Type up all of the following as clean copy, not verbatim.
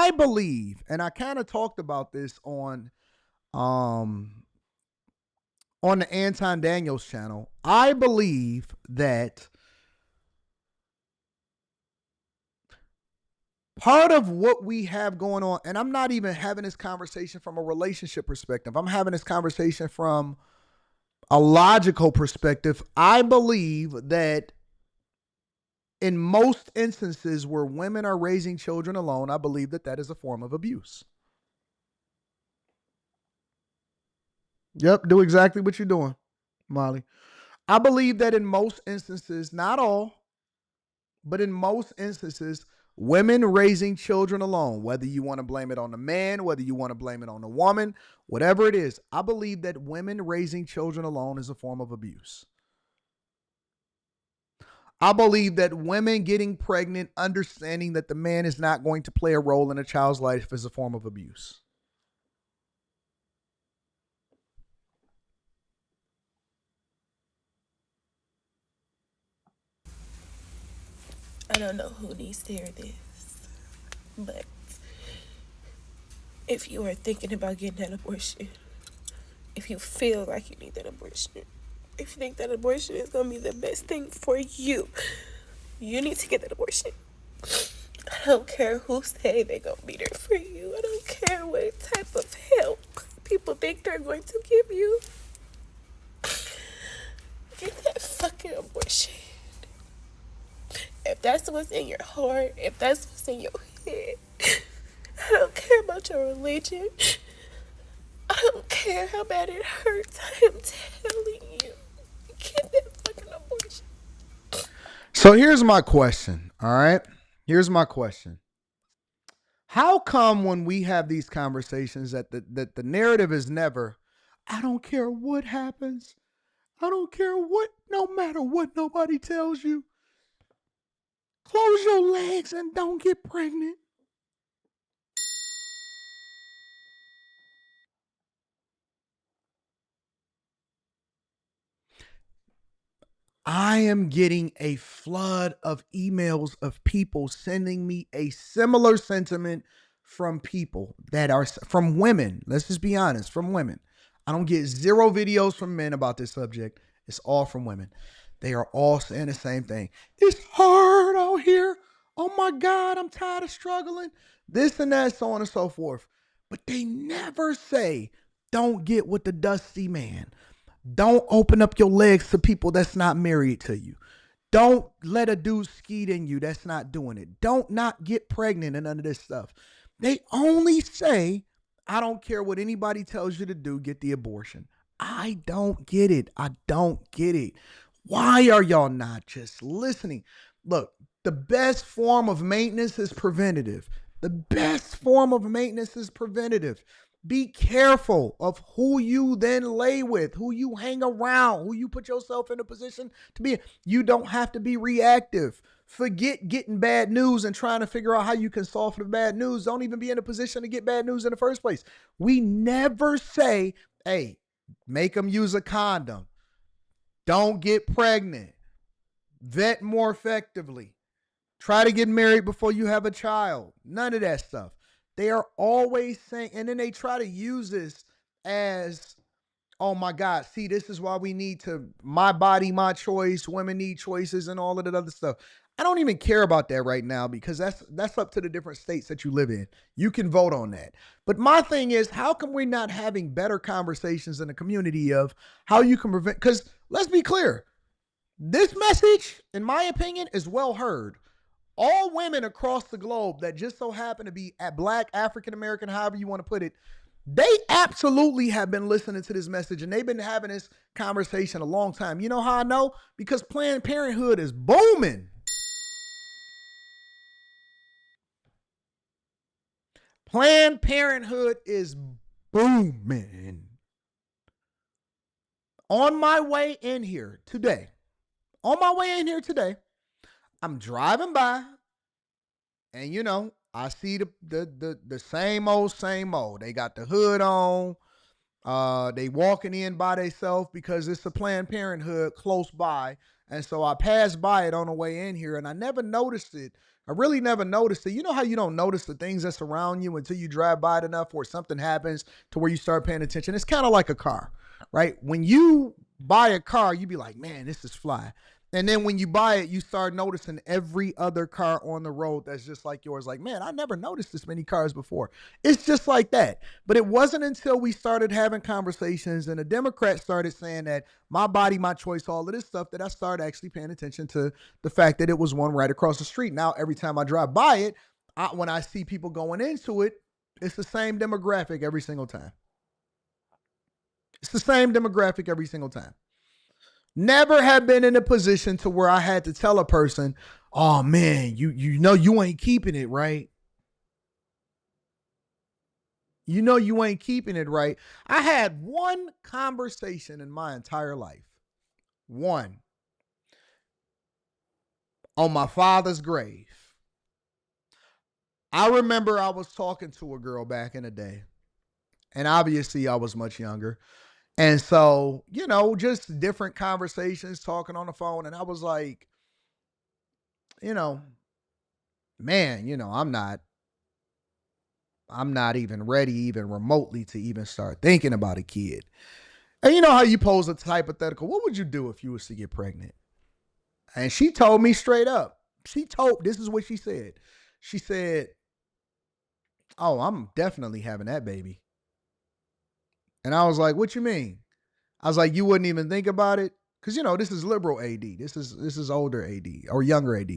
I believe, and I kind of talked about this um on the Anton Daniels channel. I believe that part of what we have going on, and I'm not even having this conversation from a relationship perspective, I'm having this conversation from a logical perspective. I believe that in most instances where women are raising children alone, I believe that that is a form of abuse. Yep, do exactly what you're doing, Molly. I believe that in most instances, not all, but in most instances, women raising children alone, whether you want to blame it on the man, whether you want to blame it on the woman, whatever it is, I believe that women raising children alone is a form of abuse. I believe that women getting pregnant, understanding that the man is not going to play a role in a child's life, is a form of abuse. I don't know who needs to hear this, but if you are thinking about getting an abortion, if you feel like you need that abortion, if you think that abortion is gonna be the best thing for you, you need to get that abortion. I don't care who say they're gonna be there for you. I don't care what type of help people think they're going to give you. Get that fucking abortion. If that's what's in your heart, if that's what's in your head, I don't care about your religion. I don't care how bad it hurts. I am telling you, get that fucking abortion. So here's my question. All right. Here's my question. How come when we have these conversations that the narrative is never, I don't care what happens. I don't care what, no matter what nobody tells you. Close your legs and don't get pregnant. I am getting a flood of emails of people sending me a similar sentiment from people that are from women. Let's just be honest, from women. I don't get zero videos from men about this subject. It's all from women. They are all saying the same thing. It's hard out here. Oh my God, I'm tired of struggling. This and that, so on and so forth. But they never say, don't get with the dusty man. Don't open up your legs to people that's not married to you. Don't let a dude skeet in you that's not doing it. Don't not get pregnant and none of this stuff. They only say, I don't care what anybody tells you to do, get the abortion. I don't get it. I don't get it. Why are y'all not just listening? Look, the best form of maintenance is preventative. The best form of maintenance is preventative. Be careful of who you then lay with, who you hang around, who you put yourself in a position to be. You don't have to be reactive. Forget getting bad news and trying to figure out how you can solve the bad news. Don't even be in a position to get bad news in the first place. We never say, hey, make them use a condom. Don't get pregnant. Vet more effectively. Try to get married before you have a child. None of that stuff. They are always saying, and then they try to use this as, oh my God, see, this is why we need to, my body, my choice, women need choices and all of that other stuff. I don't even care about that right now because that's up to the different states that you live in. You can vote on that. But my thing is, how come we're not having better conversations in the community of how you can prevent? Because let's be clear, this message, in my opinion, is well heard. All women across the globe that just so happen to be at Black, African American, however you want to put it, they absolutely have been listening to this message and they've been having this conversation a long time. You know how I know? Because Planned Parenthood is booming. Planned Parenthood is booming. On my way in here today, I'm driving by and I see the same old. They got the hood on. They walking in by themselves because it's a Planned Parenthood close by. And so I passed by it on the way in here and I never noticed it I really never noticed it. You know how you don't notice the things that surround you until you drive by it enough or something happens to where you start paying attention? It's kind of like a car, right? When you buy a car, you be like, man, this is fly. And then when you buy it, you start noticing every other car on the road that's just like yours. Like, man, I never noticed this many cars before. It's just like that. But it wasn't until we started having conversations and the Democrats started saying that my body, my choice, all of this stuff, that I started actually paying attention to the fact that it was one right across the street. Now, every time I drive by it, when I see people going into it, it's the same demographic every single time. It's the same demographic every single time. Never have been in a position to where I had to tell a person, "Oh man, you know you ain't keeping it right. You know you ain't keeping it right." I had one conversation in my entire life. One on my father's grave. I remember I was talking to a girl back in the day, and obviously I was much younger. And so, just different conversations, talking on the phone. And I was like, you know, man, I'm not even ready, even remotely, to even start thinking about a kid. And you know how you pose a hypothetical, what would you do if you was to get pregnant? And she told me straight up. This is what she said. She said, "Oh, I'm definitely having that baby." And I was like, "What you mean?" I was like, "You wouldn't even think about it?" Because this is liberal AD. This is older AD or younger AD.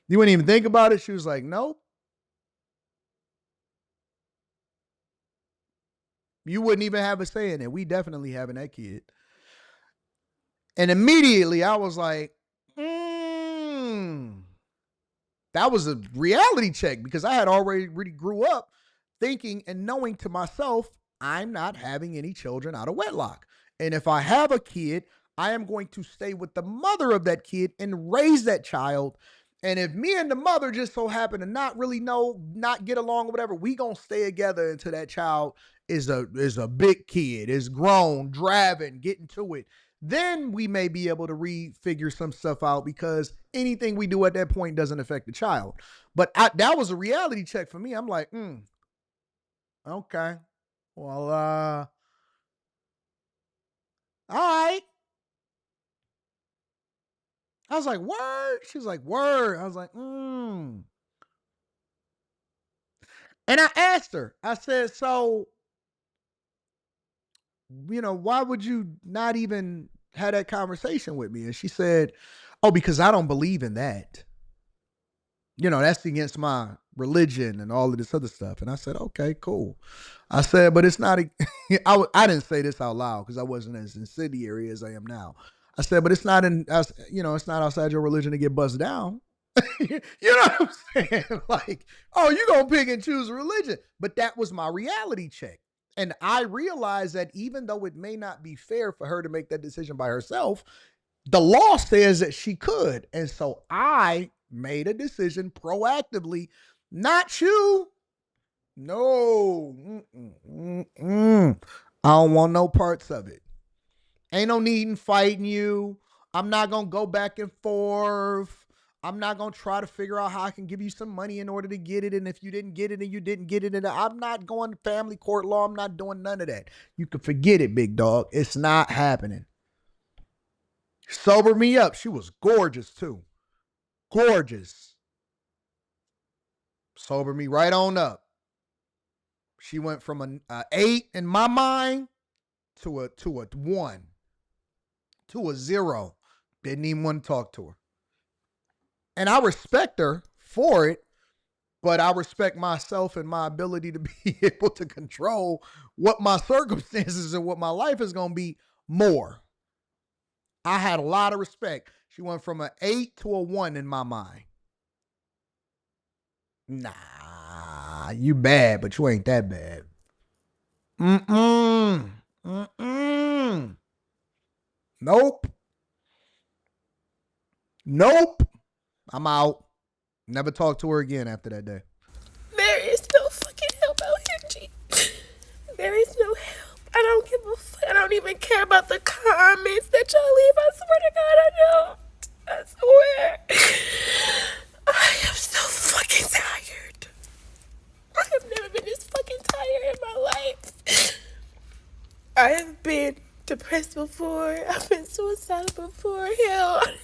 You wouldn't even think about it? She was like, "Nope." You wouldn't even have a say in it. We definitely having that kid. And immediately I was like, that was a reality check because I had already really grew up thinking and knowing to myself, I'm not having any children out of wedlock. And if I have a kid, I am going to stay with the mother of that kid and raise that child. And if me and the mother just so happen to not really know, not get along or whatever, we gonna stay together until that child is a big kid, is grown, driving, getting to it. Then we may be able to refigure some stuff out because anything we do at that point doesn't affect the child. But that was a reality check for me. I'm like, okay, well, all right. I was like, word. She was like, word. I was like, And I asked her, I said, so, why would you not even have that conversation with me? And she said, oh, because I don't believe in that. That's against my religion and all of this other stuff. And I said, okay, cool. I said, but it's not, I didn't say this out loud because I wasn't as incendiary as I am now. I said, but it's not it's not outside your religion to get buzzed down. You know what I'm saying? Like, oh, you gonna pick and choose a religion. But that was my reality check. And I realized that even though it may not be fair for her to make that decision by herself, the law says that she could. And so I made a decision proactively, not you. No. I don't want no parts of it. Ain't no need in fighting you. I'm not going to go back and forth. I'm not going to try to figure out how I can give you some money in order to get it. And if you didn't get it and you didn't get it, and I'm not going to family court law. I'm not doing none of that. You can forget it, big dog. It's not happening. Sobered me up. She was gorgeous too. Gorgeous. Sobered me right on up. She went from an 8 in my mind to a 1 to a 0. Didn't even want to talk to her. And I respect her for it, but I respect myself and my ability to be able to control what my circumstances and what my life is going to be more. I had a lot of respect. She went from an 8 to a 1 in my mind. Nah, you bad, but you ain't that bad. Nope. Nope. I'm out. Never talked to her again after that day. There is no fucking help out here, G. There is no help. I don't give a fuck. I don't even care about the comments that y'all leave. I swear to God, I don't. I swear. I am so I have been depressed before. I've been suicidal before. Hell, I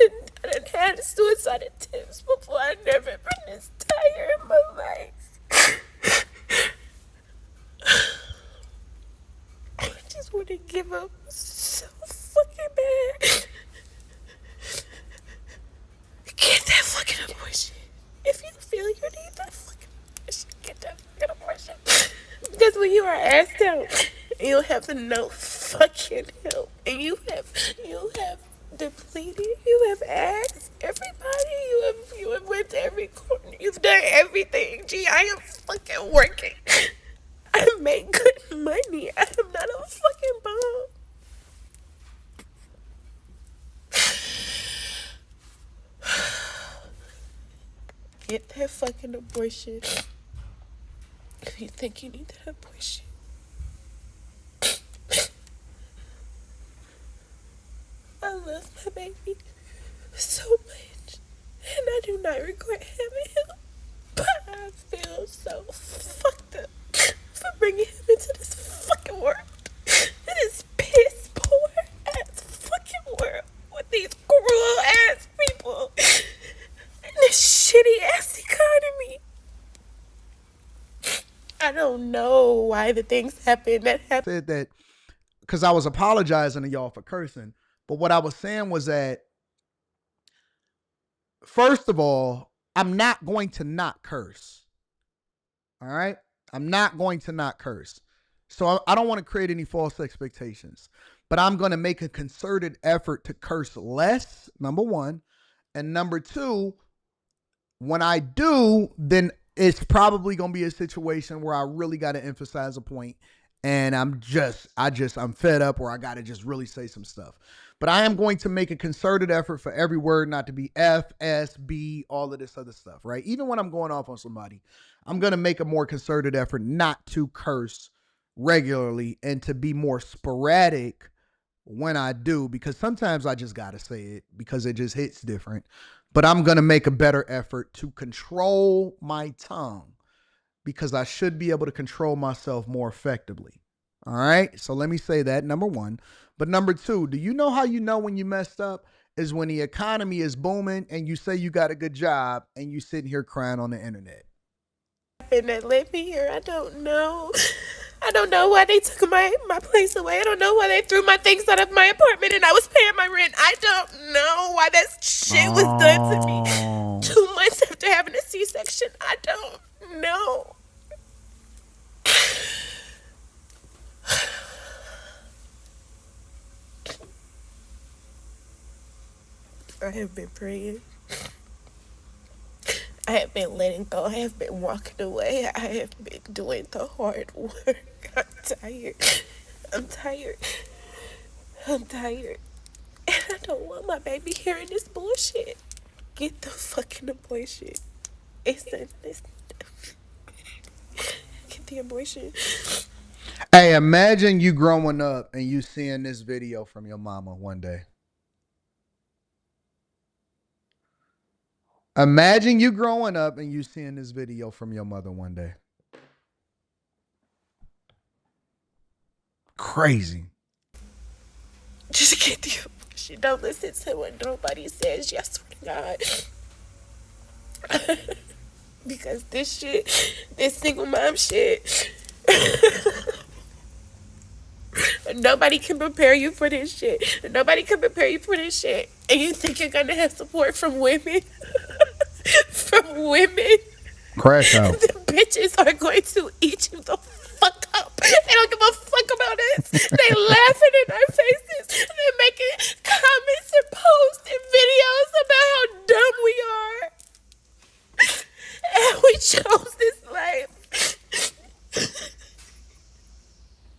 done had suicide attempts before. I never been this tired in my life. I just want to give up so fucking bad. Get that fucking abortion. If you feel you need that fucking abortion, get that fucking abortion. Because when you are asked out, you have no fucking help, and you have depleted. You have asked everybody. You have went to every corner. You've done everything. Gee, I am fucking working. I make good money. I am not a fucking bum. Get that fucking abortion. If you think you need that abortion. I love my baby so much. And I do not regret having him. But I feel so fucked up for bringing him into this fucking world. This piss poor ass fucking world with these cruel ass people and this shitty ass economy. I don't know why the things happen that happen. Said that because I was apologizing to y'all for cursing, but what I was saying was that, first of all, I'm not going to not curse. All right? I'm not going to not curse. So I don't want to create any false expectations, but I'm going to make a concerted effort to curse less, number one. And number two, when I do, then it's probably going to be a situation where I really got to emphasize a point and I'm fed up, or I got to just really say some stuff. But I am going to make a concerted effort for every word not to be F, S, B, all of this other stuff, right? Even when I'm going off on somebody, I'm going to make a more concerted effort not to curse regularly and to be more sporadic when I do, because sometimes I just got to say it because it just hits different. But I'm going to make a better effort to control my tongue because I should be able to control myself more effectively. All right. So let me say that, number one. But number two, do you know how you know when you messed up? Is when the economy is booming and you say you got a good job and you sitting here crying on the internet. And that led me here. I don't know. I don't know why they took my place away. I don't know why they threw my things out of my apartment and I was paying my rent. I don't know why that shit was done to me 2 months after having a C-section. I don't know. I have been praying. I have been letting go. I have been walking away. I have been doing the hard work. I'm tired. I'm tired. I'm tired. And I don't want my baby hearing this bullshit. Get the fucking abortion. It's get the abortion. Hey, imagine you growing up and you seeing this video from your mama one day. Imagine you growing up and you seeing this video from your mother one day. Crazy. Just get the abortion. Don't listen to what nobody says. Yes, swear to God. Because this shit, this single mom shit, nobody can prepare you for this shit. Nobody can prepare you for this shit. And you think you're gonna have support from women? From women? Crash out. The bitches are going to eat you the fuck up. They don't give a fuck about us. They laughing in our faces. They're making comments and posts and videos about how dumb we are. And we chose this life.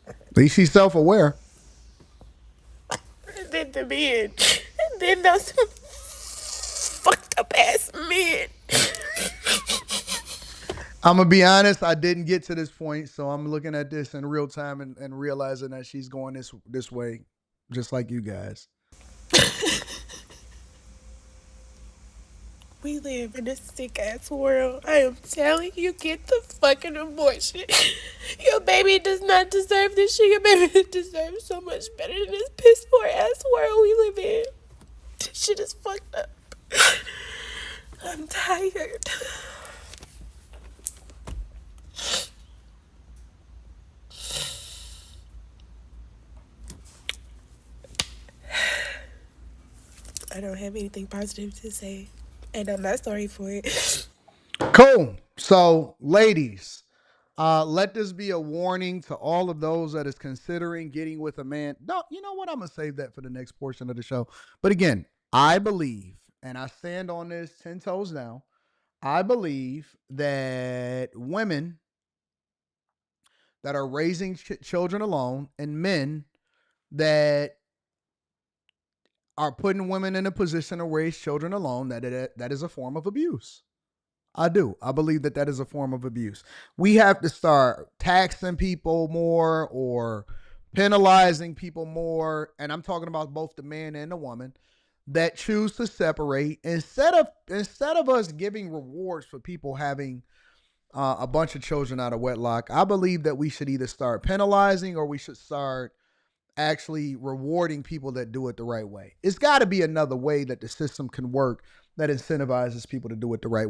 At least she's self-aware. And then the men. And then those fucked up ass men. I'm going to be honest, I didn't get to this point, so I'm looking at this in real time and realizing that she's going this way, just like you guys. We live in a sick ass world. I am telling you, get the fucking abortion. Your baby does not deserve this shit. Your baby deserves so much better than this piss poor ass world we live in. This shit is fucked up. I'm tired. I don't have anything positive to say, and I'm not sorry for it. Cool. So, ladies, let this be a warning to all of those that is considering getting with a man. No, you know what? I'm gonna save that for the next portion of the show. But again, I believe, and I stand on this 10 toes down. I believe that women that are raising children alone and men that are putting women in a position to raise children alone, that is a form of abuse. I do. I believe that that is a form of abuse. We have to start taxing people more or penalizing people more, and I'm talking about both the man and the woman that choose to separate instead of us giving rewards for people having a bunch of children out of wedlock. I believe that we should either start penalizing or we should start actually rewarding people that do it the right way. It's got to be another way that the system can work that incentivizes people to do it the right way.